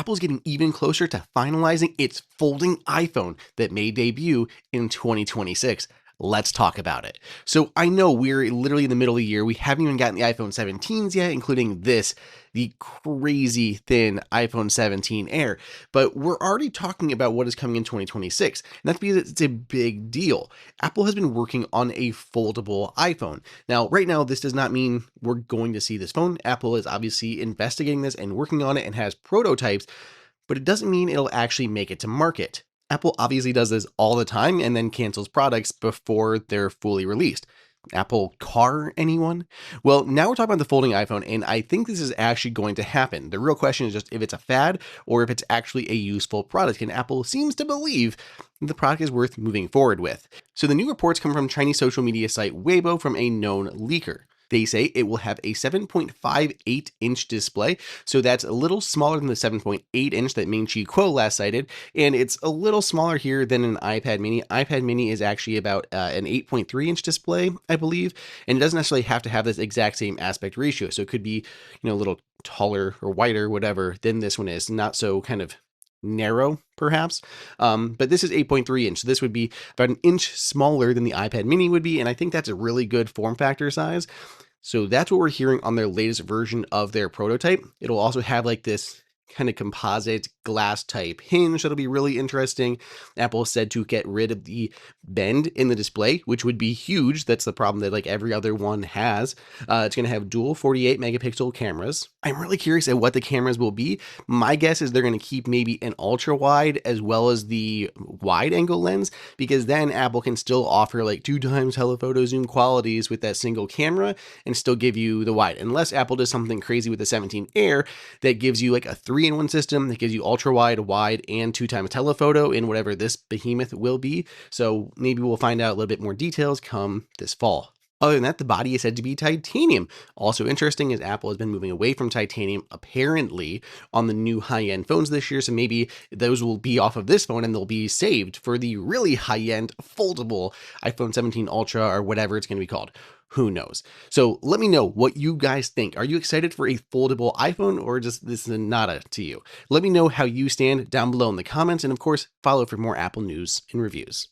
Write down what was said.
Apple's getting even closer to finalizing its folding iPhone that may debut in 2026. Let's talk about it. So I know we're literally in the middle of the year. We haven't even gotten the iPhone 17s yet, including this, the crazy thin iPhone 17 Air. But we're already talking about what is coming in 2026. And that's because it's a big deal. Apple has been working on a foldable iPhone. Now, right now, this does not mean we're going to see this phone. Apple is obviously investigating this and working on it and has prototypes, but it doesn't mean it'll actually make it to market. Apple obviously does this all the time and then cancels products before they're fully released. Apple Car, anyone? Well, now we're talking about the folding iPhone, and I think this is actually going to happen. The real question is just if it's a fad or if it's actually a useful product, and Apple seems to believe the product is worth moving forward with. So the new reports come from Chinese social media site Weibo from a known leaker. They say it will have a 7.58-inch display, so that's a little smaller than the 7.8-inch that Ming-Chi Kuo last cited, and it's a little smaller here than an iPad mini. iPad mini is actually about an 8.3-inch display, I believe, and it doesn't necessarily have to have this exact same aspect ratio, so it could be, a little taller or wider, whatever, than this one is, not so kind of narrow, perhaps. But this is 8.3 inch. So this would be about an inch smaller than the iPad mini would be. And I think that's a really good form factor size. So that's what we're hearing on their latest version of their prototype. It'll also have like this kind of composite glass type hinge that'll be really interesting. Apple said to get rid of the bend in the display, which would be huge. That's the problem that like every other one has. It's going to have dual 48 megapixel cameras. I'm really curious at what the cameras will be. My guess is they're going to keep maybe an ultra wide as well as the wide angle lens, because then Apple can still offer like 2x telephoto zoom qualities with that single camera and still give you the wide, unless Apple does something crazy with the 17 Air that gives you like a 3-in-1 system that gives you ultra wide, and 2x telephoto in whatever this behemoth will be. So maybe we'll find out a little bit more details come this fall. Other than that, the body is said to be titanium. Also interesting is Apple has been moving away from titanium, apparently, on the new high-end phones this year. So maybe those will be off of this phone and they'll be saved for the really high-end foldable iPhone 17 Ultra or whatever it's going to be called. Who knows? So let me know what you guys think. Are you excited for a foldable iPhone, or just this is a nada to you? Let me know how you stand down below in the comments, and of course, follow for more Apple news and reviews.